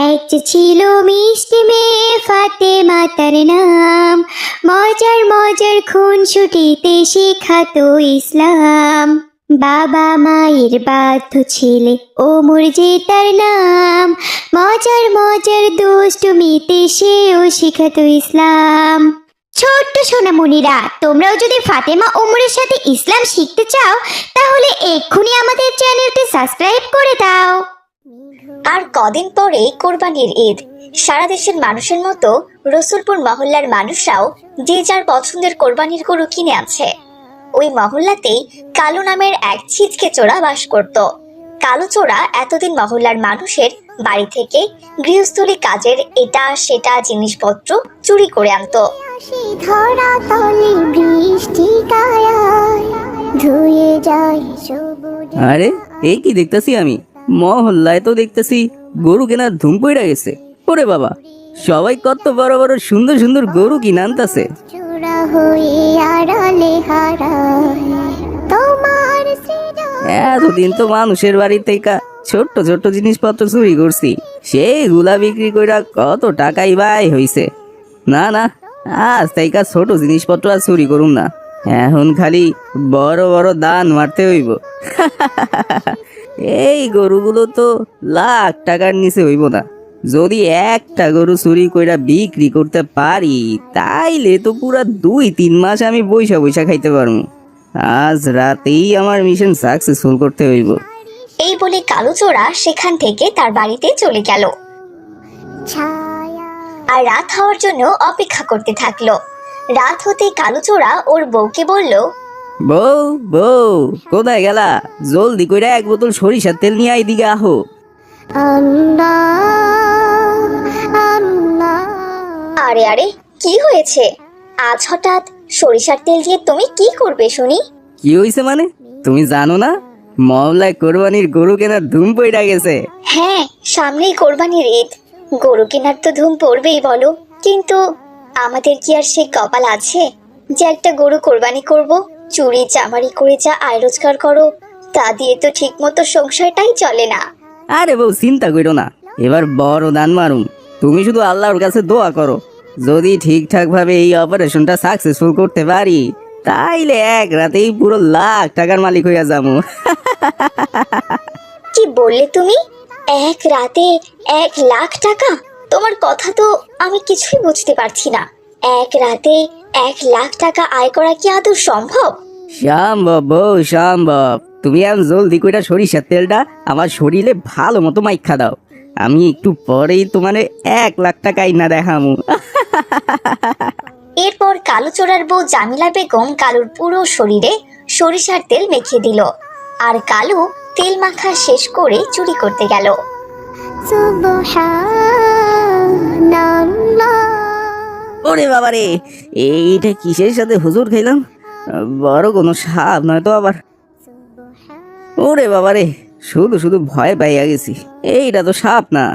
এক যে ছিল মিষ্টি মেয়ে ফাতেমা তার নাম, মজার মজার খুনসুটিতে শেখাতো ইসলাম। বাবা মায়ের বাধ্য ছেলে ওমর যে তার নাম, মজার মজার দুষ্টুমিতে সেও শেখাতো ইসলাম। ছোট্ট সোনামণিরা, তোমরাও যদি ফাতেমা ওমরের সাথে ইসলাম শিখতে চাও তাহলে এক্ষুনি আমাদের চ্যানেলটি সাবস্ক্রাইব করে দাও। আর কদিন পরে কোরবানির ঈদ। সারা দেশের মানুষের মতো রসুলপুর মহল্লার মানুষরাও যে যার পছন্দের কোরবানির গরু কিনে আছে। ওই মহল্লাতেই কালু নামের এক ছিচকে চোরা বাস করত। কালু চোরা এতদিন মহল্লার মানুষের বাড়ি থেকে গৃহস্থলী কাজের এটা সেটা জিনিসপত্র চুরি করে আনতো। আরে এই কি দেখতেছি আমি? মহল্লায় তো দেখতেছি গরু কেনার ধুম পড়ে গেছে। ওরে বাবা, সবাই কত বড় বড় সুন্দর সুন্দর গরু কিনে আনতাছে। এতদিন তো মানুষের বাড়ি থেকে ছোট্ট ছোট্ট জিনিসপত্র চুরি করছি, সেইগুলা বিক্রি কইরা কত টাকাই বাই হইছে। না না, আজ তাইকা ছোট জিনিসপত্র আর চুরি করুম না, এখন খালি বড় বড় দান মারতে হইব। এই গরুগুলো তো লাখ টাকার নিচে হইব না। যদি একটা গরু চুরি কইরা বিক্রি করতে পারি তাইলে তো পুরা 2-3 মাস আমি বৈশা বৈশা খাইতে পারবো। আজ রাতেই আমার মিশন সাকসেসফুল করতে হইব। এই বলে কালু চোরা সেখান থেকে তার বাড়িতে চলে গেল আর রাত হওয়ার জন্য অপেক্ষা করতে থাকলো। রাত হতে কালু চোরা ওর বউকে বলল, বউ বউ, কোথায় গেলা? জলদি কইরা এক বোতল সরিষার তেল নিয়ে এইদিকে আহো। আরে আরে, কি হয়েছে? আজ হঠাৎ সরিষার তেল দিয়ে তুমি কি করবে শুনি? কি হইছে মানে? তুমি জানো না মহল্লায় কোরবানির গরু কেনার ধুম পড়ে গেছে? হ্যাঁ, সামনেই কোরবানির ঈদ, গরু কেনার তো ধুম পড়বেই বলো, কিন্তু আমাদের কি আর সেই কপাল আছে যে একটা গরু কোরবানি করব? চুরি চামারি করে যা আয় রোজগার করো তা দিয়ে তো ঠিক মতো সংসারটাই চলে না। আরে বউ, চিন্তা করো না, এবার বড় দান মারুম। তুমি শুধু আল্লাহর কাছে দোয়া করো, যদি ঠিকঠাক ভাবে এই অপারেশনটা সাকসেসফুল করতে পারি তাইলে এক রাতেই পুরো লাখ টাকার মালিক হইয়া যাবো। কি বললে তুমি? এক রাতে 1,00,000 টাকা? তোমার কথা তো আমি কিছুই বুঝতে পারছি না। এক রাতে 1,00,000 টাকা আয় করা কি আদৌ সম্ভব? সম্ভব বউ, সম্ভব। তুমি এখন জলদি কইরা সরিষার তেলটা আমার শরীরে ভালো মতো মাইখা দাও, আমি একটু পরেই তোমার 1,00,000 টাকা আইনা দেখামু। এরপর কালু চোরার বউ জামিলা বেগম কালুর পুরো শরীরে সরিষার তেল মেখে দিল, আর কালু তেল মাখা শেষ করে চুরি করতে গেল। ওরে বাবারে, এইটা কিসের সাথে হুজুর খাইলাম? বড় কোনো সাপ নয় তো আবার? ওরে বাবারে, শুধু শুধু ভয় পাইয়া গেছি। এইটা তো সাপ না,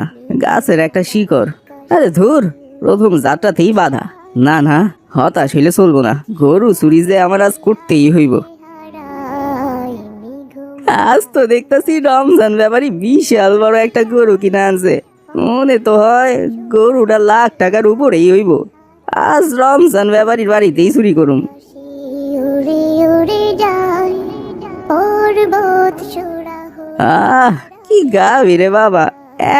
গাছের একটা শিকড়। আরে ধুর, প্রথম যাত্রাতেই বাধা। না না, হতাশ হইলে চলবো না, গরু চুরি যে আমার আজ করতেই হইব। আজ তো দেখতেছি রমজান ব্যাপারী বিশাল বড় একটা গরু কিনে আনছে। মনে তো হয় গরুটা লাখ টাকার উপরেই হইব। আজ রমজান ব্যাপারীর বাড়িতেই চুরি করুম। কি গাবি রে বাবা,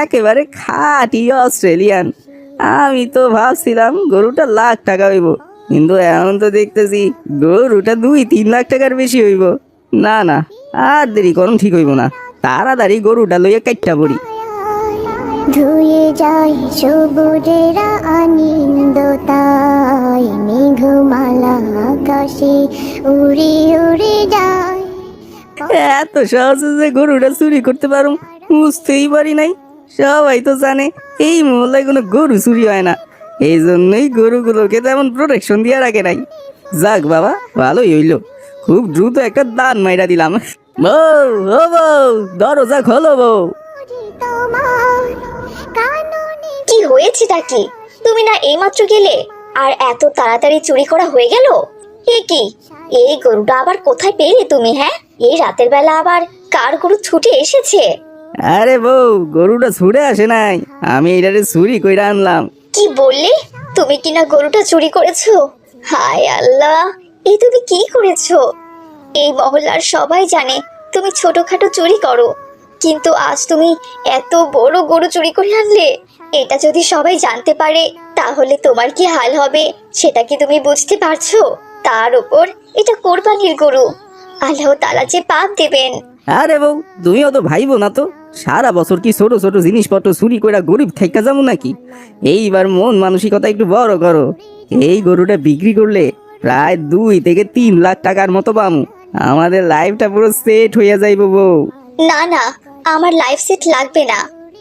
একেবারে খাঁটি অস্ট্রেলিয়ান। আমি তো ভাবছিলাম গরুটা লাখ টাকা হইব, কিন্তু এখন তো দেখতেছি গরুটা 2-3 লাখ টাকার বেশি হইব। না না, আর দেরি করুন ঠিক হইব না, তাড়াতাড়ি গরুটা লইয়া কাইটটা পড়ি। ধুয়ে যায় সবুজের আনন্দতায়, মেঘমালা আকাশে উড়ে উড়ে যায়। এত সহজে যে গরুটা চুরি করতে পারো বুঝতেই পারি নাই। সবাই তো জানে এই মহল্লায় কোনো গরু চুরি হয় না, এই জন্যই গরুগুলোকে তেমন প্রোটেকশন দিয়ে রাখে নাই। যাক বাবা, ভালোই হইলো, খুব দ্রুত একটা দান মাইরা দিলাম। বউ ও বউ, দরজা খোলো বউ। কি হয়েছেটা কি? তুমি না এইমাত্র গেলে আর এত তাড়াতাড়ি চুরি করা হয়ে গেল? এ কি, এই গরুটা আবার কোথায় পেলে তুমি? হ্যাঁ, এই রাতের বেলা আবার কার গরু ছুটে এসেছে? আরে বউ, গরুটা ছুড়ে আসে নাই, আমি এটারে চুরি কইরা আনলাম। কি বললে? তুমি কিনা গরুটা চুরি করেছো? হায় আল্লাহ, এই তুমি কি করেছো? এই মহল্লার সবাই জানে তুমি ছোটখাটো চুরি করো, কিন্তু আজ তুমি এত বড় গরু চুরি করে আনলে। এটা যদি সবাই জানতে পারে তাহলে তোমার কি হাল হবে সেটা কি তুমি বুঝতে পারছো? তার উপর এটা কোরবানির গরু, আল্লাহ তাআলা যে পাপ দেবেন। আরে বউ, তুমিও তো ভাইবো না তো, সারা বছর কি ছোট ছোট জিনিসপত্র চুরি কইরা গরিব থাইকা যাবো নাকি? এইবার মন মানসিকতা একটু বড় করো। এই গরুটা বিক্রি করলে প্রায় 2 থেকে 3 লাখ টাকার মতো পামু। আমাদের লাইফটা পুরো সেট হইয়া যাইবো বউ। না না, আমার লাইফ সেট লাগবে না।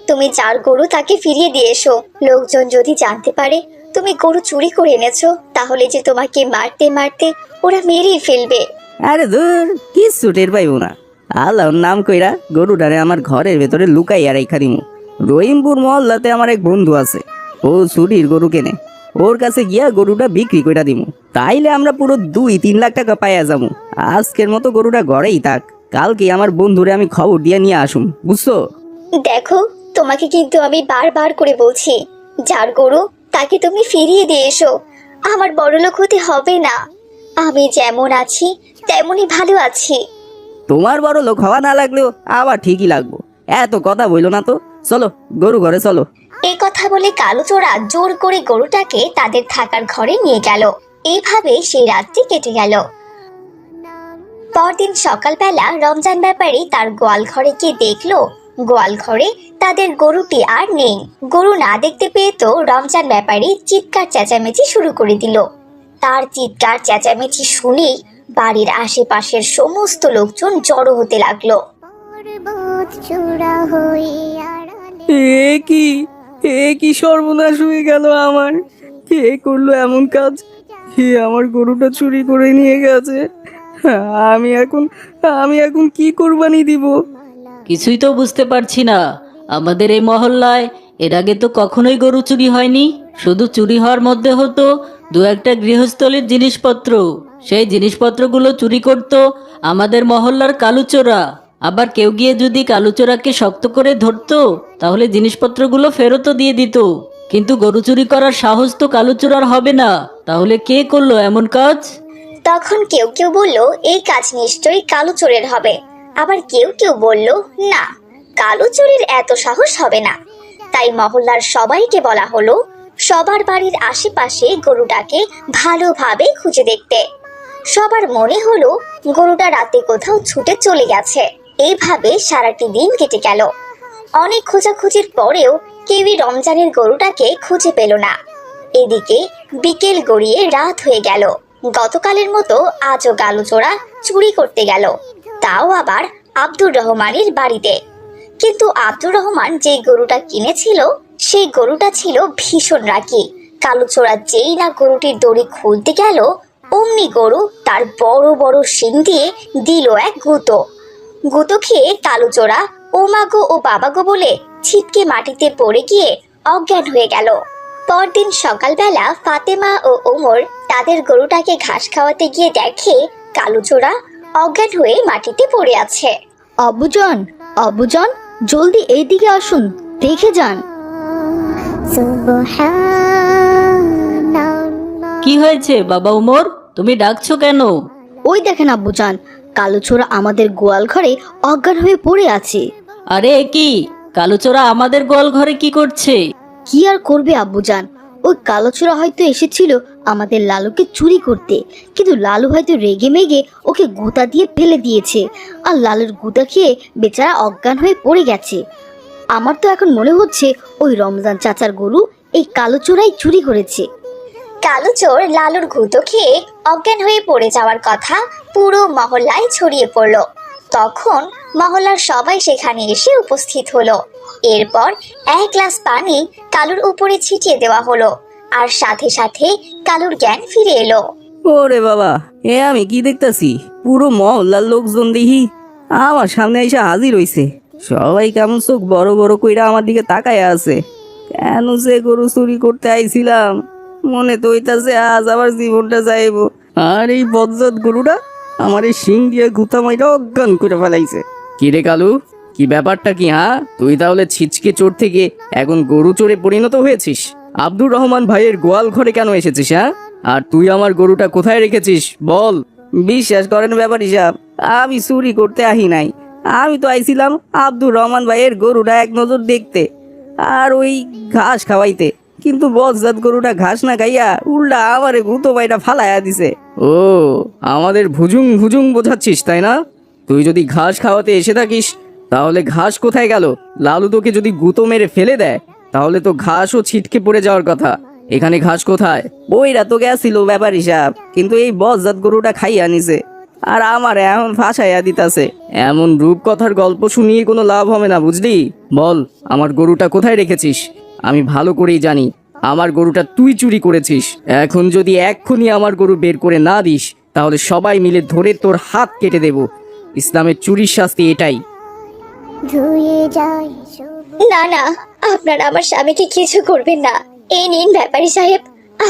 তুমি যার গরু তাকে ফিরিয়ে দিয়ে এসো। লোকজন যদি জানতে পারে তুমি গরু চুরি করে এনেছো তাহলে যে তোমাকে মারতে মারতে ওরা মেরেই ফেলবে। আরে ধুর, কিচ্ছু টের পাইবো না। আল্লাহর নাম কইরা গরুটারে আমার ঘরের ভেতরে লুকাইয়া রাইখা দিমু। রহিমপুর মহল্লাতে আমার এক বন্ধু আছে, ও চুরির গরু কেনে। ওর কাছে গিয়া গরুটা বিক্রি কইরা দিমু, তাইলে আমরা পুরো 2-3 লাখ টাকা পাইয়া যাবো। আজকের মতো গরুটা ঘরেই থাক, কালকে আমার বন্ধুরে আমি খবর দিয়া নিয়ে আসুম, বুঝছো? দেখো, তোমাকে কিন্তু আমি বারবার করে বলছি, যার গরু তাকে তুমি ফিরিয়ে দিয়ে এসো। আমার বড়লোক হতে হবে না, আমি যেমন আছি তেমনই ভালো আছি। তোমার বড় লোক হওয়া না লাগলেও আবার ঠিকই লাগবো। এত কথা বইলো না তো, চলো গরু ঘরে চলো। এই কথা বলে কালুচোরা জোর করে গরুটাকে তাদের থাকার ঘরে নিয়ে গেল। এইভাবে সেই রাতটি কেটে গেল। পরদিন সকালবেলা রমজান ব্যাপারী তার গোয়াল ঘরে গিয়ে দেখলো গোয়াল ঘরে তাদের গরুটি আর নেই। গরু না দেখতে পেয়ে তো রমজান ব্যাপারী চিৎকার চেঁচামেচি শুরু করে দিল। তার চিৎকার চেঁচামেচি শুনেই বাড়ির আশেপাশের সমস্ত লোকজন জড়ো হতে লাগলো। এ কি সর্বনাশ হয়ে গেল আমার! কে করলো এমন কাজ? কে আমার গরুটা চুরি করে নিয়ে গেছে? আমি এখন কি কোরবানি দিব? কিছুই তো বুঝতে পারছি না। আমাদের এই মহল্লায় এর আগে তো কখনোই গরু চুরি হয়নি। শুধু চুরি হওয়ার মধ্যে হতো দু একটা গৃহস্থলীর জিনিসপত্র। সেই জিনিসপত্রগুলো চুরি করত আমাদের মহল্লার কালুচোরা। আবার কেউ গিয়ে যদি কালুচোরাকে শক্ত করে ধরতো তাহলে জিনিসপত্রগুলো ফেরতও দিয়ে দিত। কিন্তু গরু চুরি করার সাহস তো কালুচোরার হবে না। তাহলে কে করলো এমন কাজ? তখন কেউ কেউ বলল এই কাজ নিশ্চয়ই কালো চোরের হবে। আবার কেউ কেউ বলল না, কালো চোরের এত সাহস হবে না। তাই মহল্লার সবাইকে বলা হলো সবার বাড়ির আশেপাশে গরুটাকে ভালোভাবে খুঁজে দেখতে। সবার মনে হলো গরুটা রাতে কোথাও ছুটে চলে গেছে। এইভাবে সারাটি দিন কেটে গেল। অনেক খোঁজাখুঁজির পরেও কেউই রমজানের গরুটাকে খুঁজে পেল না। এদিকে বিকেল গড়িয়ে রাত হয়ে গেল। গতকালের মতো আজও কালুচোরা চুরি করতে গেল, তাও আবার আব্দুর রহমানের বাড়িতে। কিন্তু আব্দুর রহমান যে গরুটা কিনেছিল সেই গরুটা ছিল ভীষণ রাগী। কালুচোরা যেই না গরুটির দড়ি খুলতে গেল অমনি গরু তার বড় বড় শিং দিয়ে দিল এক গুঁতো। গুঁতো খেয়ে কালুচোরা ও মাগো ও বাবাগো বলে ছিটকে মাটিতে পড়ে গিয়ে অজ্ঞান হয়ে গেল। পরদিন সকালবেলা ফাতেমা ও ওমর তাদের গরুটাকে ঘাস খাওয়াতে গিয়ে দেখে কালুচোরা অজ্ঞান হয়ে মাটিতে পড়ে আছে। আব্বুজান, আব্বুজান, জলদি এইদিকে আসুন, দেখে যান। কি হয়েছে বাবা উমর, তুমি ডাকছো কেন? ওই দেখেন আব্বুজান, কালোছোরা আমাদের গোয়াল ঘরে অজ্ঞান হয়ে পড়ে আছে। আরে এ কি, কালুচোরা আমাদের গোয়াল ঘরে কি করছে? কি আর করবে আব্বুজান, ওই কালোছোরা হয়তো এসেছিল আমাদের লালুকে চুরি করতে, কিন্তু লালু হয়তো রেগে মেগে ওকে গুঁতা দিয়ে ফেলে দিয়েছে, আর লালুর গুঁতা খেয়ে বেচারা অজ্ঞান হয়ে পড়ে গেছে। আমার তো এখন মনে হচ্ছে ওই রমজান চাচার গরু এই কালোচোরাই চুরি করেছে। কালুচোর লালুর গুঁতো খেয়ে অজ্ঞান হয়ে পড়ে যাওয়ার কথা পুরো মহল্লায় ছড়িয়ে পড়ল। তখন মহল্লার সবাই সেখানে এসে উপস্থিত হলো। এরপর এক গ্লাস পানি কালুর উপরে ছিটিয়ে দেওয়া হলো, আর সাথে সাথে কালুর জ্ঞান ফিরে এলো। ওরে বাবা, এ আমি কি দেখতাছি? পুরো মহল্লার লোকজন দেখি আমার সামনে এসে হাজির হইছে। সবাই কেমন চোখ বড় বড় কইরা আমার দিকে তাকায় আছে। কেন যে গরু চুরি করতে আইছিলাম, মনে তো হইতাছে আজ আমার জীবনটা যাইব। আর এই বজ্জাত গরুটা আমার এই শিং দিয়ে গুতা মাইরা অজ্ঞান করে ফেলাইছে। কি রে কালু, কি ব্যাপারটা কি? হ্যাঁ, তুই তাহলে ছিচকে চোর থেকে এখন গরু চোরে পরিণত হয়েছিস? আব্দুর রহমান ভাইয়ের গোয়াল ঘরে কেন এসেছিস? হ্যাঁ, আর তুই আমার গরুটা কোথায় রেখেছিস বল। বিশ্বাস করেন ব্যাপারী সাহেব, আমি চুরি করতে আহি নাই। আমি তো আইছিলাম আব্দুর রহমান ভাইয়ের গরুটা এক নজর দেখতে আর ওই ঘাস খাওয়াইতে, কিন্তু বজ্জাত গরুটা ঘাস না খাইয়া উল্টা আমারে গুতো বাইটা ফালাইয়া দিছে। ও, আমাদের ভুজুং ভুজুং বোঝাচ্ছিস তাই না? তুই যদি ঘাস খাওয়াতে এসে থাকিস তাহলে ঘাস কোথায় গেল? লালু তোকে যদি গুঁতো মেরে ফেলে দেয় তাহলে তো ঘাসও ছিটকে পড়ে যাওয়ার কথা। এখানে ঘাস কোথায়? বইরা তো গেছিল ব্যাপারী সাহেব, কিন্তু এই বজ্জাত গরুটা খাইয়া নিছে আর আমার এখন ফাঁসাইয়া দিতাছে। এমন রূপকথার গল্প শুনিয়ে কোনো লাভ হবে না, বুঝলি? বল, আমার গরুটা কোথায় রেখেছিস? আমি ভালো করেই জানি আমার গরুটা তুই চুরি করেছিস। এখন যদি এক্ষুনি আমার গরু বের করে না দিস তাহলে সবাই মিলে ধরে তোর হাত কেটে দেব। ইসলামের চুরির শাস্তি এটাই। না না, আপনারা আমার স্বামীকে কিছু করবেন না। এই নিন ব্যাপারী সাহেব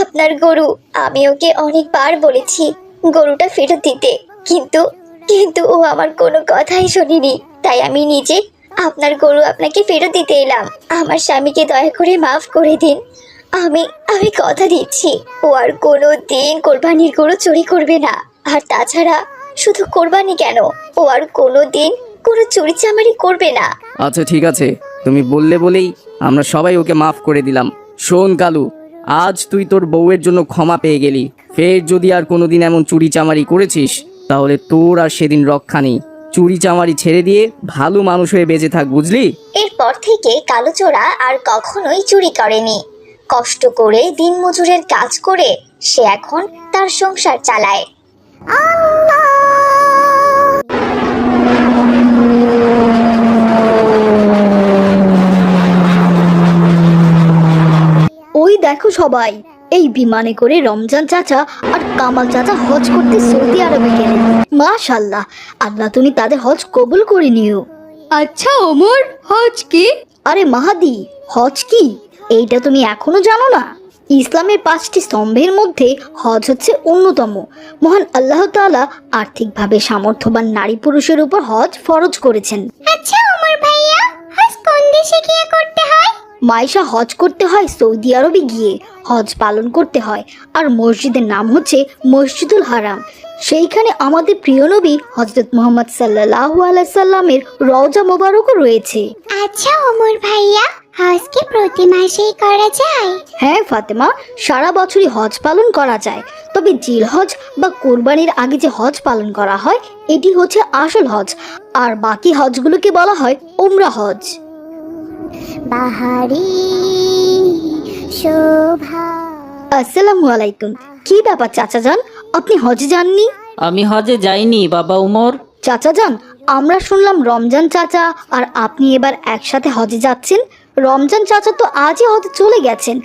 আপনার গরু। আমি ওকে অনেকবার বলেছি গরুটা ফেরত দিতে, কিন্তু কিন্তু ও আমার কোনো কথাই শোনেনি। তাই আমি নিজে আপনার গরু আপনাকে ফেরত দিতে এলাম। আমার স্বামীকে দয়া করে মাফ করে দিন। আমি আমি কথা দিচ্ছি ও আর কোনো দিন কোরবানির গরু চুরি করবে না। আর তাছাড়া শুধু কোরবানি কেন, ও আর কোনো দিন কোনো চুরি চামারি করবে না। আচ্ছা ঠিক আছে, তুমি বললে বলেই আমরা সবাই ওকে মাফ করে দিলাম। শোন কালু, আজ তুই তোর বউয়ের জন্য ক্ষমা পেয়ে গেলি। ফের যদি আর কোনোদিন এমন চুরি চামারি করেছিস তাহলে তোর আর সেদিন রক্ষা নেই। চুরি চামারি ছেড়ে দিয়ে ভালো মানুষ হয়ে বেঁচে থাক, বুঝলি? এরপর থেকে কালুচোরা আর কখনোই চুরি করেনি। কষ্ট করে দিনমজুরের কাজ করে সে এখন তার সংসার চালায়। ওই দেখো সবাই, এই বিমানে করে রমজান চাচা আর কামাল চাচা হজ করতে সৌদি আরবে গেলেন। মাশাআল্লাহ, আল্লাহ তুমি তাদের হজ কবুল করে নিও। আচ্ছা ওমর, হজ কি? আরে মাহাদি, হজ কি এইটা তুমি এখনো জানো না? ইসলামের 5টি স্তম্ভের মধ্যে হজ হচ্ছে অন্যতম। মহান আল্লাহ তাআলা আর্থিকভাবে সামর্থ্যবান নারী পুরুষের উপর হজ ফরজ করেছেন। আচ্ছা ওমর ভাইয়া, হজ কোন দেশে গিয়ে করতে হয়? মাইশা, হজ করতে হয় সৌদি আরবে গিয়ে। হজ পালন করতে হয়, আর মসজিদের নাম হচ্ছে মসজিদুল হারাম। সেইখানে আমাদের প্রিয় নবী হযরত মুহাম্মদ সাল্লাল্লাহু আলাইহি সাল্লামের রওজা মোবারকও রয়েছে। আচ্ছা ওমর ভাইয়া, হজ কি প্রতি মাসেই করা যায়? হ্যাঁ ফাতেমা, সারা বছরই হজ পালন করা যায়। তবে জিল হজ বা কোরবানির আগে যে হজ পালন করা হয় এটি হচ্ছে আসল হজ, আর বাকি হজগুলোকে বলা হয় উমরা হজ। বাহারি শোভা। আসসালামু আলাইকুম। কি ব্যাপার চাচা যান, আপনি হজে যাননি? আমি হজে যাইনি বাবা উমর। চাচা যান, আমরা শুনলাম রমজান চাচা আর আপনি এবার একসাথে হজে যাচ্ছেন। রমজান চাচা তো আজই হজে চলে গেছেন,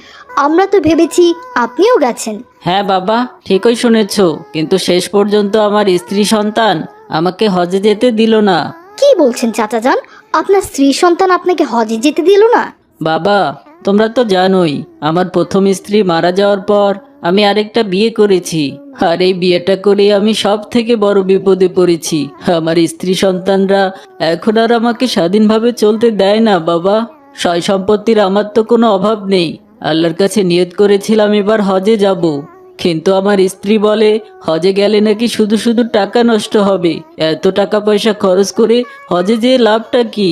আমরা তো ভেবেছি আপনিও গেছেন। হ্যাঁ বাবা, ঠিকই শুনেছ, কিন্তু শেষ পর্যন্ত আমার স্ত্রী সন্তান আমাকে হজে যেতে দিল না। কি বলছেন চাচা যান, আপনার স্ত্রী সন্তান আপনাকে হজে যেতে দিল না? বাবা, তোমরা তো জানোই আমার প্রথম স্ত্রী মারা যাওয়ার পর আমি আরেকটা বিয়ে করেছি, আর এই বিয়েটা করে আমি সব থেকে বড় বিপদে পড়েছি। আমার স্ত্রী সন্তানরা এখন আর আমাকে স্বাধীনভাবে চলতে দেয় না বাবা। সয় সম্পত্তির আমার তো কোনো অভাব নেই। আল্লাহর কাছে নিয়ত করেছিলাম এবার হজে যাব, কিন্তু আমার স্ত্রী বলে হজে গেলে নাকি শুধু শুধু টাকা নষ্ট হবে। এত টাকা পয়সা খরচ করে হজে যেয়ে লাভটা কি?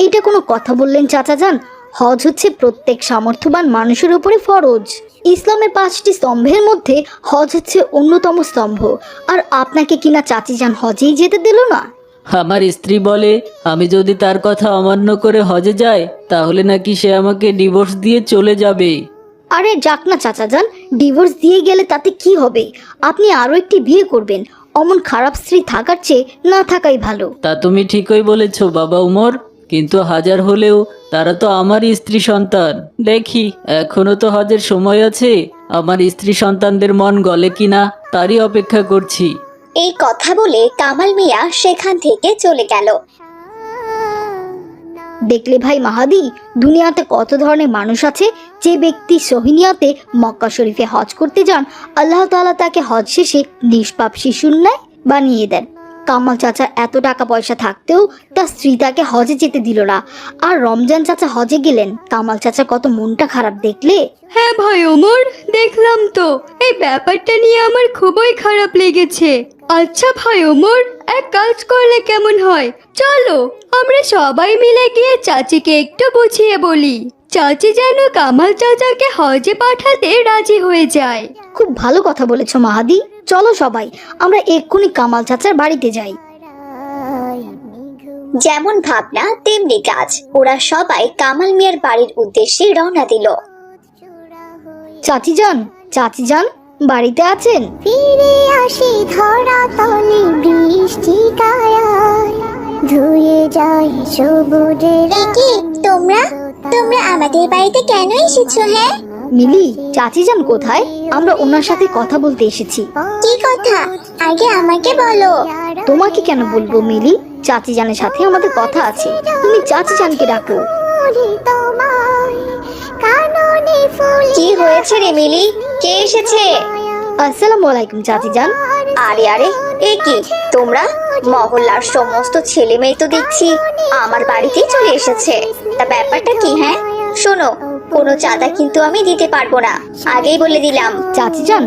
এইটা কোনো কথা বললেন চাচা যান? হজ হচ্ছে প্রত্যেক সামর্থ্যবান মানুষের উপরে ফরজ। ইসলামের 5টি স্তম্ভের মধ্যে হজ হচ্ছে অন্যতম স্তম্ভ, আর আপনাকে কিনা চাচি যান হজেই যেতে দিল না? আমার স্ত্রী বলে আমি যদি তার কথা অমান্য করে হজে যাই তাহলে নাকি সে আমাকে ডিভোর্স দিয়ে চলে যাবে। আরে যাক না চাচা যান, ডিভোর্স দিয়ে গেলে তাতে কি হবে? আপনি আরো একটি বিয়ে করবেন। অমন খারাপ স্ত্রী থাকার চেয়ে না থাকাই ভালো। তা তুমি ঠিকই বলেছ বাবা উমর, কিন্তু হাজার হলেও তারা তো আমারই স্ত্রী সন্তান। দেখি এখনো তো হজের সময় আছে, আমার স্ত্রী সন্তানদের মন গলে কিনা তারই অপেক্ষা করছি। এই কথা বলে কামাল মিয়া সেখান থেকে চলে গেল। দেখলে ভাই মাহাদি, দুনিয়াতে কত ধরনের মানুষ আছে। যে ব্যক্তি সহিনিয়াতে মক্কা শরীফে হজ করতে যান, আল্লাহ তাআলা তাকে হজ শেষে নিষ্পাপ শিশুর ন্যায় বানিয়ে দেন। কামাল চাচা এত টাকা পয়সা থাকতেও তার স্ত্রী তাকে হজে যেতে দিল না, আর রমজান চাচা হজে গেলেন। কামাল চাচা কত মনটা খারাপ দেখলে। হ্যাঁ ভাই ওমর, দেখলাম তো। এই ব্যাপারটা নিয়ে আমার খুবই খারাপ লেগেছে। আচ্ছা ভাই ওমর, এক কাজ করলে কেমন হয়? চলো আমরা সবাই মিলে গিয়ে চাচিকে একটু বুঝিয়ে বলি, চাচি যেন কামাল চাচাকে হজে পাঠাতে রাজি হয়ে যায়। খুব ভালো কথা বলেছো মাহাদি। চলো সবাই আমরা এক্ষুনি কামাল চাচার বাড়িতে যাই। যেমন ভাবনা তেমনি কাজ। ওরা সবাই কামাল মিয়ার বাড়ির উদ্দেশ্যে রওনা দিল। চাচি যান বাড়িতে আছেন? ফিরে আসি ধরা তলে বৃষ্টি কায়ায়, ধুয়ে যায় সবুজের। কি তোমরা তোমরা আমাদের বাড়িতে কেন এসেছো? হ্যাঁ মিলি, চাচি যান কোথায়? আমরা ওনার সাথে কথা বলতে এসেছি। কি কথা আগে আমাকে বলো। তোমাকে কেন বলবো মিলি? চাচি জানের সাথে আমাদের কথা আছে, তুমি চাচি জানকে ডাকো। কি হয়েছে রে মিলি? কে এসেছে? আসসালামু আলাইকুম চাচি যান। আরে আরে, এ কি তোমরা? মহল্লার সমস্ত ছেলে মেয়ে তো দেখছি আমার বাড়িতেই চলে এসেছে। তা ব্যাপারটা কি? হ্যাঁ শোনো, কোনো চাঁদা কিন্তু আমি দিতে পারবো না, আগেই বলে দিলাম। চাচি যান,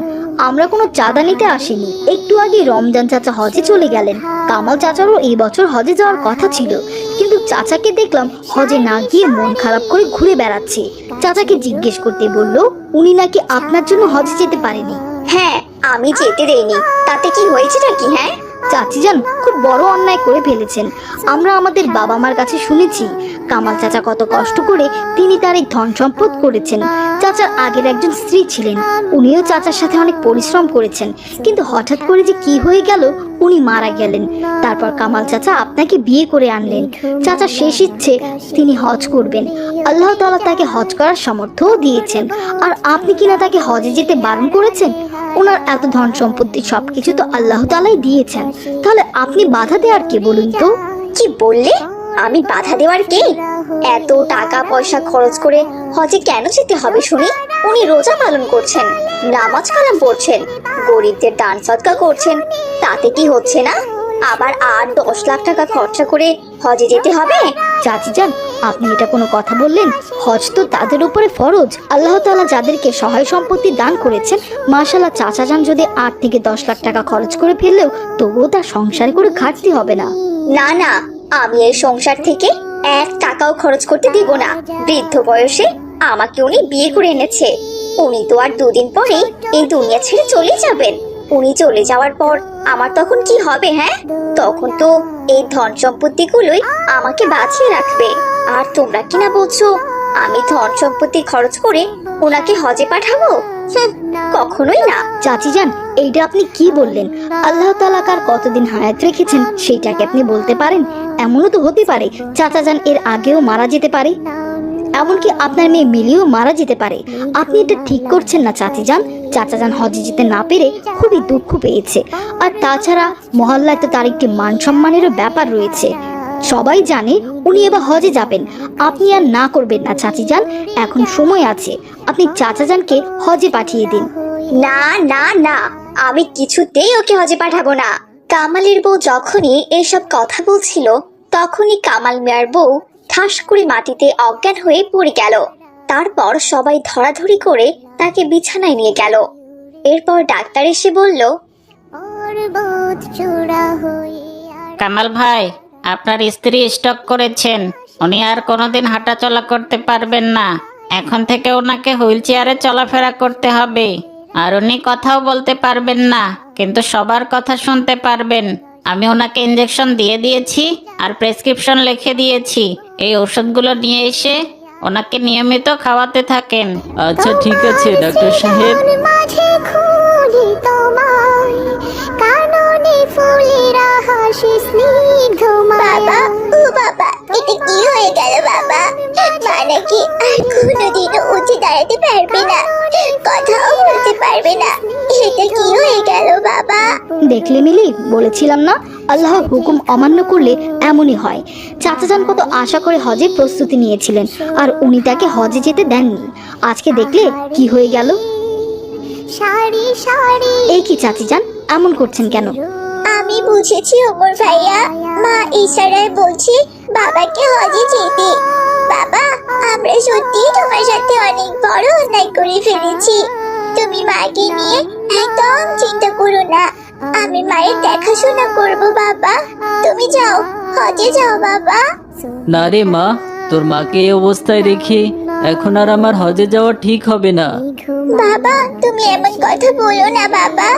আমরা কোনো চাঁদা নিতে আসিনি। একটু আগে রমজান চাচা হজে চলে গেলেন। কামাল চাচারও এই বছর হজে যাওয়ার কথা ছিল, কিন্তু চাচাকে দেখলাম হজে না গিয়ে মন খারাপ করে ঘুরে বেড়াচ্ছে। চাচাকে জিজ্ঞেস করতে বললো উনি নাকি আপনার জন্য হজে যেতে পারেনি। হ্যাঁ, আমি যেতে দেইনি, তাতে কি হয়েছেটা কি? হ্যাঁ চাচি যান খুব বড় অন্যায় করে ফেলেছেন। আমরা আমাদের বাবা মার কাছে শুনেছি কামাল চাচা কত কষ্ট করে তিনি তার এই ধন সম্পদ করেছেন। চাচার আগের একজন স্ত্রী ছিলেন, উনিও চাচার সাথে অনেক পরিশ্রম করেছেন, কিন্তু হঠাৎ করে যে কি হয়ে গেল, উনি মারা গেলেন। তারপর কামাল চাচা আপনাকে বিয়ে করে আনলেন। চাচার শেষ ইচ্ছে তিনি হজ করবেন। আল্লাহ তাআলা তাকে হজ করার সামর্থ্যও দিয়েছেন, আর আপনি কিনা তাকে হজে যেতে বারণ করেছেন। ওনার এত ধন সম্পত্তি সবকিছু তো আল্লাহ তাআলাই দিয়েছেন, তাহলে আপনি বাধা দেওয়ার কে বলুন তো? কি বললে? আমি বাধা দেওয়ার কে? এত টাকা পয়সা খরচ করে হজে কেন যেতে হবে শুনি? উনি রোজা পালন করছেন, নামাজ কালাম পড়ছেন, গরিবদের দান সদকা করছেন, তাতে কি হচ্ছে না? আবার 8-10 লাখ টাকা খরচা করে হজে যেতে হবে? চাচি যান, আপনি এটা কোনো কথা বললেন? হজ তো তাদের উপরে ফরজ। আল্লাহ তাআলা যাদেরকে সহায় সম্পত্তি দান করেছেন, মাশাআল্লাহ চাচা যান যদি 8 থেকে 10 লাখ টাকা খরচ করে ফেললেও তবুও তার সংসারে করে ঘাটতি হবে না। না না, আমি এই সংসার থেকে 1 টাকাও খরচ করতে দিব না। বৃদ্ধ বয়সে আমাকে উনি বিয়ে করে এনেছে, উনি তো আর 2 দিন পরেই এই দুনিয়া ছেড়ে চলে যাবেন। উনি চলে যাওয়ার পর আমার তখন কি হবে? হ্যাঁ, তখন তো এই ধন সম্পত্তি গুলোই আমাকে বাঁচিয়ে রাখবে। আর তোমরা কিনা বলছো আমি ধন সম্পত্তি খরচ করে ওনাকে হজে পাঠাবো? কখনোই না। চাচি যান, এইটা আপনি কি বললেন? আল্লাহ তাআলা কার কতদিন হায়াত রেখেছেন সেটাকে আপনি বলতে পারেন? এমনও তো হতে পারে চাচা যান এর আগেও মারা যেতে পারে, এমনকি আপনার মেয়ে মিলিও মারা যেতে পারে। আপনি এটা ঠিক করছেন না চাচি যান। চাচা যান হজে যেতে না পেরে খুবই দুঃখ পেয়েছে, আর তাছাড়া মহল্লায় তো তার একটি মান সম্মানেরও ব্যাপার রয়েছে। সবাই জানে উনি এবার হজে যাবেন। আপনি আর না করবেন না চাচি যান, এখন সময় আছে। আপনি চাচা যানকে হজে পাঠিয়ে দিন। না না না, আমি কিছুতেই ওকে হজে পাঠাবো না। কামালের বউ যখনই এসব কথা বলছিল, তখনই কামাল মিয়ার বউ ঠাস করে মাটিতে অজ্ঞান হয়ে পড়ে গেল। তারপর সবাই ধরাধরি করে তাকে বিছানায় নিয়ে গেল। এরপর ডাক্তার এসে বলল, কামাল ভাই, আপনার স্ত্রী স্ট্রোক করেছেন, উনি আর কোনোদিন হাঁটাচলা করতে পারবেন না। এখন থেকে ওনাকে হুইল চেয়ারে চলাফেরা করতে হবে। আর উনি কথাও বলতে পারবেন না, কিন্তু সবার কথা শুনতে পারবেন। আমি ওনাকে ইঞ্জেকশন দিয়ে দিয়েছি আর প্রেসক্রিপশন লিখে দিয়েছি। এই ওষুধগুলো নিয়ে এসে ওনাকে নিয়মিত খাওয়াতে থাকেন। আচ্ছা ঠিক আছে ডাক্তার সাহেব। বাবা, ও বাবা, এটা কি হয়ে গেল বাবা? মা নাকি আর কোনোদিনও উঠে দাঁড়াতে পারবে না, কথাও বলতে পারবে না। এটা কি হয়ে গেল বাবা? দেখলে মিলি, বলেছিলাম না আল্লাহর হুকুম অমান্য করলে এমনই হয়। চাচা যান কত আশা করে হজের প্রস্তুতি নিয়েছিলেন, আর উনি তাকে হজে যেতে দেননি। আজকে দেখলে কি হয়ে গেল। সারি সারি এই কি চাচি যান, এমন করছেন কেন? আমি বুঝেছি ওমর ভাইয়া, মা ইশারায় বলছে বাবাকে হজে যেতে। বাবা, আমরা সত্যি তোমার সাথে অনেক বড় অন্যায় করে ফেলেছি। তুমি মাকে নিয়ে একদম চিন্তা করো না, আমি মায়ের দেখাশোনা করব। বাবা, তুমি যাও, হজে যাও বাবা। না রে মা, তোর মাকে এই অবস্থায় রেখে এখন আর আমার হজে যাওয়া ঠিক হবে না। বাবা, তুমি এমন কথা বলো না বাবা।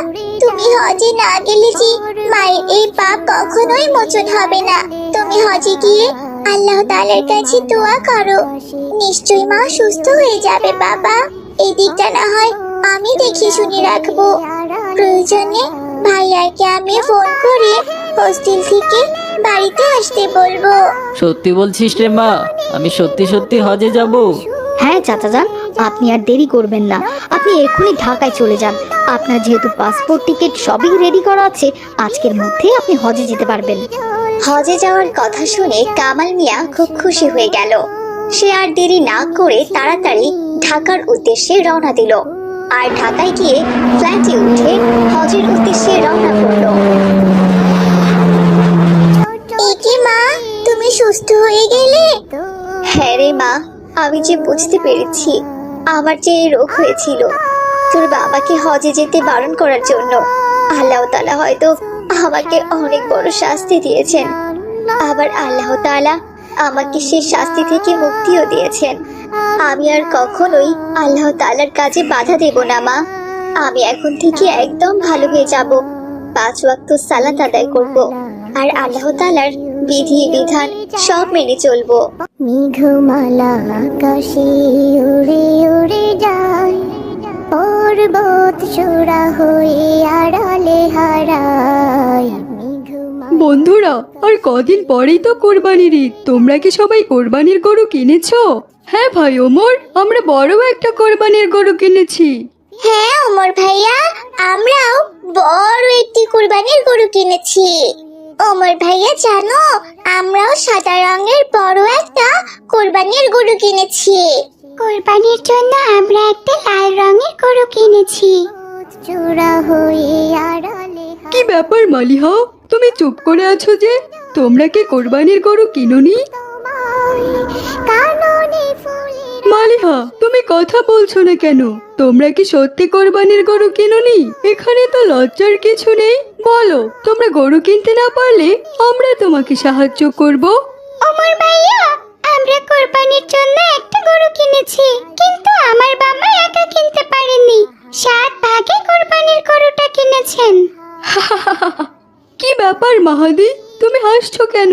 তুমি হজে না গেলে যে মায়ের এই পাপ কখনোই মোচন হবে না। তুমি হজে গিয়ে আল্লাহ তাআলার কাছে দোয়া করো, নিশ্চয়ই মা সুস্থ হয়ে যাবে বাবা। এই দিকটা না হয় আমি দেখে শুনে রাখবো। প্রয়োজনে ভাইয়াকে আমি ফোন করে হোস্টেল থেকে বাড়িতে আসতে বলবো। সত্যি বলছিস রে মা? আমি সত্যি সত্যি হজে যাব? হ্যাঁ চাচা যান, আপনি আর দেরি করবেন না, আপনি এক্ষুনি ঢাকায় চলে যান। আপনার যেহেতু পাসপোর্ট টিকিট সবই রেডি করা আছে, আজকের মধ্যেই আপনি হজে যেতে পারবেন। হজে যাওয়ার কথা শুনে কামাল মিয়া খুব খুশি হয়ে গেল। সে আর দেরি না করে তাড়াতাড়ি ঢাকার উদ্দেশ্যে রওনা দিল, আর ঢাকায় গিয়ে ফ্লাইটে উঠে হজের উদ্দেশ্যে রওনা করলো। একি মা, তুমি সুস্থ হয়ে গেলে? হ্যাঁ রে মা, আমি যে বুঝতে পেরেছি আমার যে এই রোগ হয়েছিল তোর বাবাকে হজে যেতে বারণ করার জন্য, আল্লাহ তাআলা হয়তো আমাকে অনেক বড় শাস্তি দিয়েছেন। আবার আল্লাহ তাআলা আমাকে সেই শাস্তি থেকে মুক্তিও দিয়েছেন। আমি আর কখনোই আল্লাহ তাআলার কাজে বাধা দেব না মা। আমি এখন থেকে একদম ভালো হয়ে যাব, 5 ওয়াক্ত সালাত আদায় করব, আর আল্লাহ তাআলার বিধি বিধান সব মেনে চলবো। মেঘমালা আকাশে উড়ে উড়ে যায়, পর্বত চূড়া হয়ে আড়ালে হারায়। বন্ধুরা, আর কদিন পরেই তো কোরবানির ঈদ। তোমরা কি সবাই কোরবানির গরু কিনেছো? হ্যাঁ ভাই ওমর, আমরা বড় একটা কোরবানির গরু কিনেছি। হ্যাঁ ওমর ভাইয়া, আমরাও বড় একটি কুরবানির গরু কিনেছি। ওমর ভাইয়া জানো, আমরাও সাদা রঙের বড় একটা কুরবানির গরু কিনেছি। কোরবানির জন্য আমরা একটা লাল রঙের গরু কিনেছি। চূড়া হয়ে আড়ালে কি ব্যাপার মালিহা, তুমি চুপ করে আছো যে? তোমরা কি কোরবানির গরু কিনোনি? কাননে ফুলের মালিহা, তুমি কথা বলছো না কেন? তোমরা কি সত্যি কোরবানির গরু কিনোনি? এখানে তো লজ্জার কিছু নেই। বলো, তোমরা গরু কিনতে না পারলে আমরা তোমাকে সাহায্য করব। ওমর ভাইয়া, আমরা কোরবানির জন্য একটা গরু কিনেছি, কিন্তু আমার বাবা একা কিনতে পারেননি, 7 ভাগে কোরবানির গরুটা কিনেছেন। কি ব্যাপার মাহাদি, তুমি হাসছো কেন?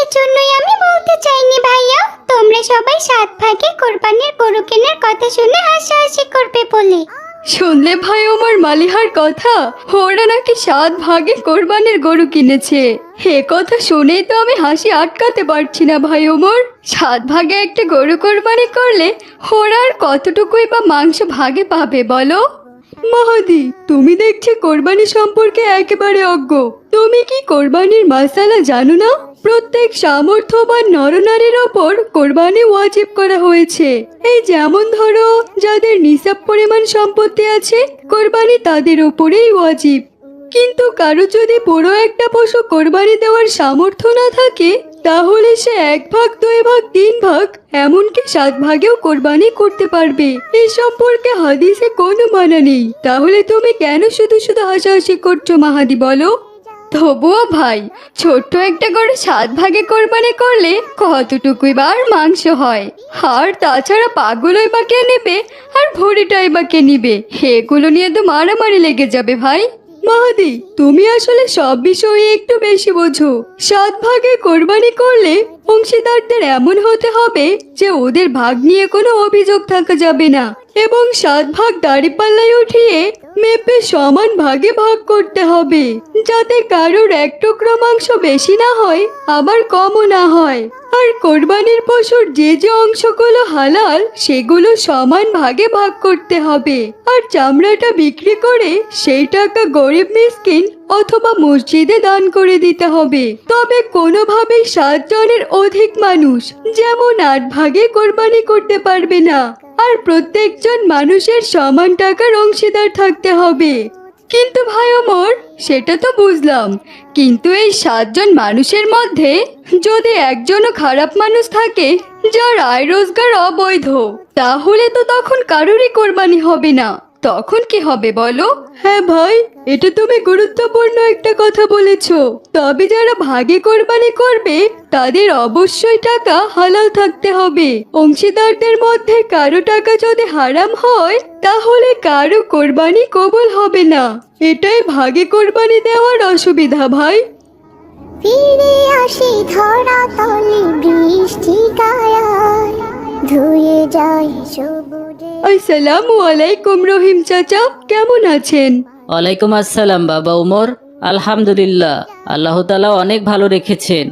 এজন্যই আমি বলতে চাইনি ভাইয়া, তোমরা সবাই 7 ভাগে কোরবানির গরু কেনার কথা শুনে হাসাহাসি করবে বলে। শুনলে ভাই ওমর মালিহার কথা? ওরা নাকি 7 ভাগে কোরবানির গরু কিনেছে। হে কথা শুনেই তো আমি হাসি আটকাতে পারছি না ভাই ওমর। 7 ভাগে একটা গরু কোরবানি করলে ওরা আর কতটুকুই বা মাংস ভাগে পাবে বলো? মাহাদি, তুমি দেখছি কোরবানি সম্পর্কে একেবারে অজ্ঞ। তুমি কি কোরবানির মাসালা জানো না? প্রত্যেক সামর্থ্যবান নরনারীর ওপর কোরবানি ওয়াজিব করা হয়েছে। এই যেমন ধরো, যাদের নিসাব পরিমাণ সম্পত্তি আছে, কোরবানি তাদের ওপরেই ওয়াজিব। কিন্তু কারো যদি পুরো একটা পশু কোরবানি দেওয়ার সামর্থ্য না থাকে, তাহলে সে 1 ভাগ, 2 ভাগ, 3 ভাগ, এমনকি 7 ভাগেও কোরবানি করতে পারবে। এই সম্পর্কে হাদিসে কোনো মানা নেই। তাহলে তুমি কেন শুধু শুধু হাসাহাসি করছো মাহাদি বলো? তবুও ভাই, ছোট্ট একটা করে 7 ভাগে কোরবানি করলে কতটুকুই বা আর মাংস হয়? আর তাছাড়া পাগুলোই বা কে নেবে, আর ভুঁড়িটাই বা কে নিবে? এগুলো নিয়ে তো মারামারি লেগে যাবে ভাই। মাহাদি, তুমি আসলে সব বিষয়ে একটু বেশি বোঝো। 7 ভাগে কোরবানি করলে অংশীদারদের এমন হতে হবে যে ওদের ভাগ নিয়ে কোনো অভিযোগ থাকা যাবে না, এবং 7 ভাগ দাঁড়িপাল্লায় উঠিয়ে মেপে সমান ভাগে ভাগ করতে হবে, যাতে কারোর 1 টুকরো মাংস বেশি না হয়, আবার কমও না হয়। আর কোরবানির পশুর যে যে অংশগুলো হালাল, সেগুলো সমান ভাগে ভাগ করতে হবে। আর চামড়াটা বিক্রি করে সেই টাকা গরিব মিসকিন অথবা মসজিদে দান করে দিতে হবে। তবে কোনোভাবেই 7 জনের অধিক মানুষ, যেমন 8 ভাগে কোরবানি করতে পারবে না। আর প্রত্যেকজন মানুষের সমান টাকার অংশীদার থাকতে হবে। কিন্তু ভাই ওমর, সেটা তো বুঝলাম, কিন্তু এই 7 জন মানুষের মধ্যে যদি একজনও খারাপ মানুষ থাকে যার আয় রোজগার অবৈধ, তাহলে তো তখন কারোরই কোরবানি হবে না। তখন কি হবে বলো? হ্যাঁ ভাই, এটা তুমি গুরুত্বপূর্ণ একটা কথা বলেছো। তবে যারা ভাগে কোরবানি করবে তাদের অবশ্যই টাকা হালাল থাকতে হবে। অংশীদারদের মধ্যে কারো টাকা যদি হারাম হয় তাহলে কারো কোরবানি কবুল হবে না। এটাই ভাগে কোরবানি দেওয়ার অসুবিধা ভাই। ফিরে আসি ধরা তলে বৃষ্টি কায়ায়, ধুয়ে যায় সবুজে। আসসালামু আলাইকুম রহিম চাচা, কেমন আছেন? ওয়ালাইকুম আসসালাম বাবা ওমর। আলহামদুলিল্লাহ, আল্লাহ তাআলা অনেক ভালো রেখেছেন।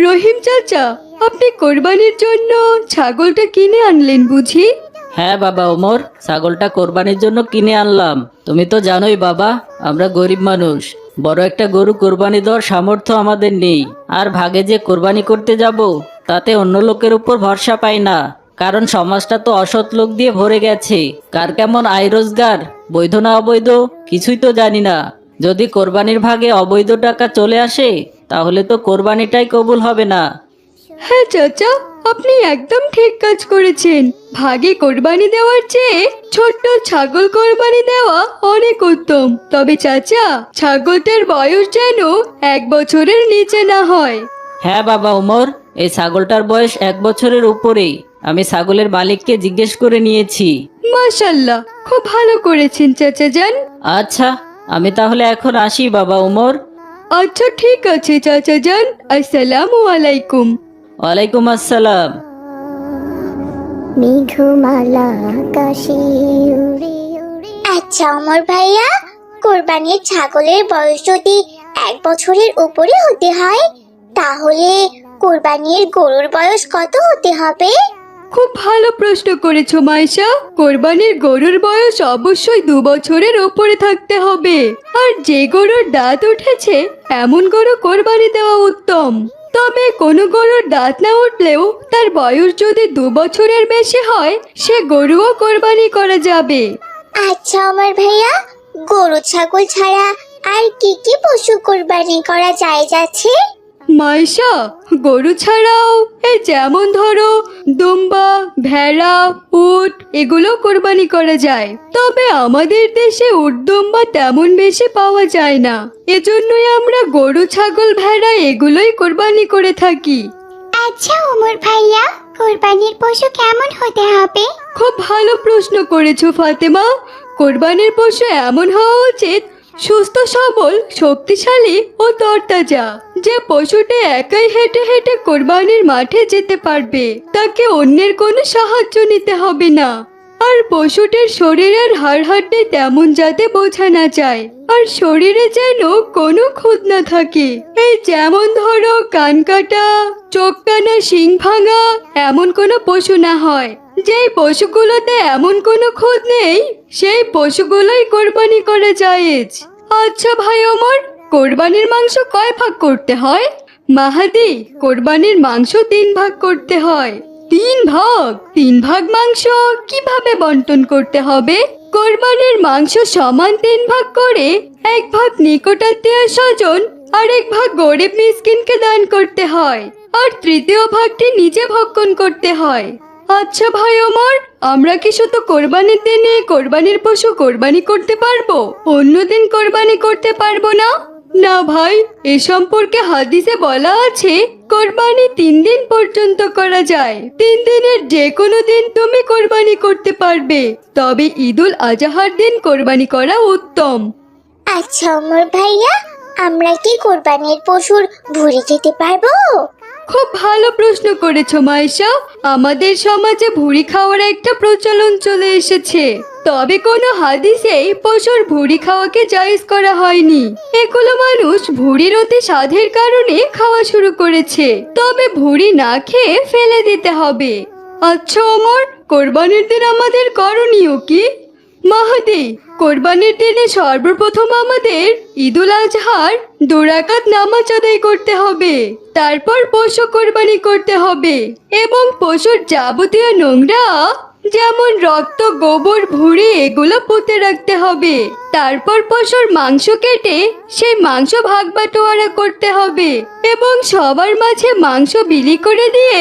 রহিম চাচা, আপনি কোরবানির জন্য ছাগলটা কিনে আনলেন বুঝি? হ্যাঁ বাবা ওমর, ছাগলটা কোরবানির জন্য কিনে আনলাম। তুমি তো জানোই বাবা, আমরা গরিব মানুষ, বড় একটা গরু কোরবানি দেওয়ার সামর্থ্য আমাদের নেই। আর ভাগে যে কোরবানি করতে যাব তাতে অন্য লোকের উপর ভরসা পাই না, কারণ সমাজটা তো অসৎ লোক দিয়ে ভরে গেছে। কার কেমন আয় রোজগার, বৈধ না অবৈধ, কিছুই তো জানি না। যদি কোরবানির ভাগে অবৈধ টাকা চলে আসে তাহলে তো কোরবানিটাই কবুল হবে না। হ্যাঁ চাচা, আপনি একদম ঠিক কাজ করেছেন। ভাগে কোরবানি দেওয়ার চেয়ে ছোট্ট ছাগল কোরবানি দেওয়া অনেক উত্তম। তবে চাচা, ছাগলটার বয়স যেন 1 বছরের নিচে না হয়। হ্যাঁ বাবা ওমর, এই ছাগলটার বয়স 1 বছরের উপরেই। আমি ছাগলের মালিককে জিজ্ঞেস করে নিয়েছি। মাশাল্লাহ, খুব ভালো করেছেন চাচা যান। আচ্ছা, আমি তাহলে এখন আসি বাবা ওমর। আচ্ছা ঠিক আছে চাচা যান, আসসালামু আলাইকুম। ওয়ালাইকুম আসসালাম। মেঘমালা আকাশে উড়ে উড়ে। আচ্ছা ওমর ভাইয়া, কোরবানির ছাগলের বয়স যদি 1 বছরের উপরে হতে হয়, তাহলে কোরবানির গরুর বয়স কত হতে হবে? খুব ভালো প্রশ্ন করেছো মাইশা। কোরবানির গরুর বয়স অবশ্যই 2 বছরের উপরে থাকতে হবে। আর যে গরুর দাঁত উঠেছে এমন গরু কোরবানি দেওয়া উত্তম। তবে কোনো গরুর দাঁত না উঠলেও তার বয়স যদি 2 বছরের বেশি হয় সে গরুও কোরবানি করা যাবে। আচ্ছা ওমর ভাইয়া, গরু ছাগল ছাড়া আর কি কি পশু কোরবানি করা যায় যাচ্ছে? মাইশা, গরু ছাড়াও এই যেমন ধরো দুম্বা, ভেড়া, উট এগুলো কোরবানি করা যায়। তবে আমাদের দেশে উট দুম্বা তেমন বেশি পাওয়া যায় না, এজন্যই আমরা গরু ছাগল ভেড়া এগুলোই কোরবানি করে থাকি। আচ্ছা ওমর ভাইয়া, কোরবানির পশু কেমন হতে হবে? খুব ভালো প্রশ্ন করেছো ফাতেমা। কোরবানির পশু এমন হওয়া উচিত সুস্থ সবল, শক্তিশালী ও তরতাজা। যে পশুটি একাই হেঁটে হেঁটে কোরবানির মাঠে যেতে পারবে, তাকে অন্যের কোনো সাহায্য নিতে হবে না। আর পশুটির শরীরের হাড় হাড্ডি তেমন যাতে বোঝা না যায়, আর শরীরে যেন কোনো খুঁত না থাকে। এই যেমন ধরো কান কাটা, চোখ কানা, শিং ভাঙা এমন কোনো পশু না হয়। যেই পশুগুলোতে এমন কোনো খুঁত নেই সেই পশুগুলোই কোরবানি করা জায়েজ। আচ্ছা ভাই ওমর, কোরবানির মাংস কয় ভাগ করতে হয়? মাহাদি, কোরবানির মাংস 3 ভাগ করতে হয়। 3 ভাগ? 3 ভাগ মাংস কিভাবে বন্টন করতে হবে? কোরবানির মাংস সমান 3 ভাগ করে 1 ভাগ নিকটাত্মীয় স্বজন আর 1 ভাগ গরিব মিসকিনকে দান করতে হয়, আর তৃতীয় ভাগটি নিজে ভক্ষণ করতে হয়। আচ্ছা ভাই ওমর, আমরা কি শুধু কোরবানির দিনে কোরবানির পশু কোরবানি করতে পারবো, অন্য দিন কোরবানি করতে পারবো না? না ভাই, এ সম্পর্কে হাদিসে বলা আছে কোরবানি 3 দিন পর্যন্ত করা যায়। 3 দিনের যে কোনো দিন তুমি কোরবানি করতে পারবে, তবে ঈদুল আজহার দিন কোরবানি করা উত্তম। আচ্ছা ওমর ভাইয়া, আমরা কি কোরবানির পশুর ভুঁড়ি খেতে পারবো? খুব ভালো প্রশ্ন করেছো মাইশা। আমাদের সমাজে ভুঁড়ি খাওয়ার একটা প্রচলন চলে এসেছে, তবে কোনো হাদিসে পশুর ভুঁড়ি খাওয়াকে জায়েজ করা হয়নি। এগুলো মানুষ ভুঁড়ির অতি স্বাদের কারণে খাওয়া শুরু করেছে, তবে ভুঁড়ি না খেয়ে ফেলে দিতে হবে। আচ্ছা ওমর, কোরবানির দিন আমাদের করণীয় কি? মাহাদি, কোরবানির দিনে সর্বপ্রথম আমাদের ঈদুল আজহার 2 রাকাত নামাজ আদায় করতে হবে। তারপর পশু কোরবানি করতে হবে এবং পশুর যাবতীয় নোংরা যেমন রক্ত, গোবর, ভুঁড়ি এগুলো পুঁতে রাখতে হবে। তারপর পশুর মাংস কেটে সেই মাংস ভাগ বাটোয়ারা করতে হবে এবং সবার মাঝে মাংস বিলি করে দিয়ে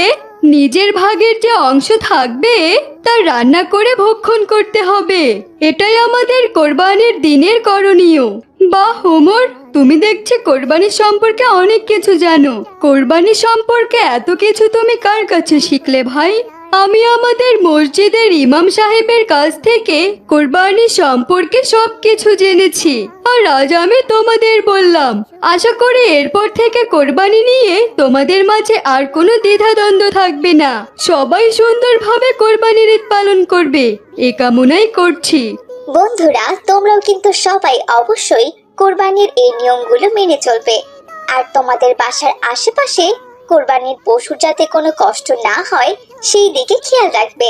নিজের ভাগের যে অংশ থাকবে তা রান্না করে ভক্ষণ করতে হবে। এটাই আমাদের কোরবানির দিনের করণীয়। বাহ ওমর, তুমি দেখছি কোরবানি সম্পর্কে অনেক কিছু জানো। কোরবানি সম্পর্কে এত কিছু তুমি কার কাছে শিখলে ভাই? আমি আমাদের মসজিদের ইমাম সাহেবের কাছ থেকে কোরবানি সম্পর্কে সবকিছু জেনেছি, আর আজ আমি তোমাদের বললাম। আশা করি এরপর থেকে কোরবানি নিয়ে তোমাদের মাঝে আর কোনো দ্বিধাদ্বন্দ্ব থাকবে না। সবাই সুন্দরভাবে কোরবানির ঈদ পালন করবে, এ কামনাই করছি। বন্ধুরা, তোমরাও কিন্তু সবাই অবশ্যই কোরবানির এই নিয়মগুলো মেনে চলবে। আর তোমাদের বাসার আশেপাশে কোরবানির পশুর যাতে কোনো কষ্ট না হয় সেই দিকে খেয়াল রাখবে।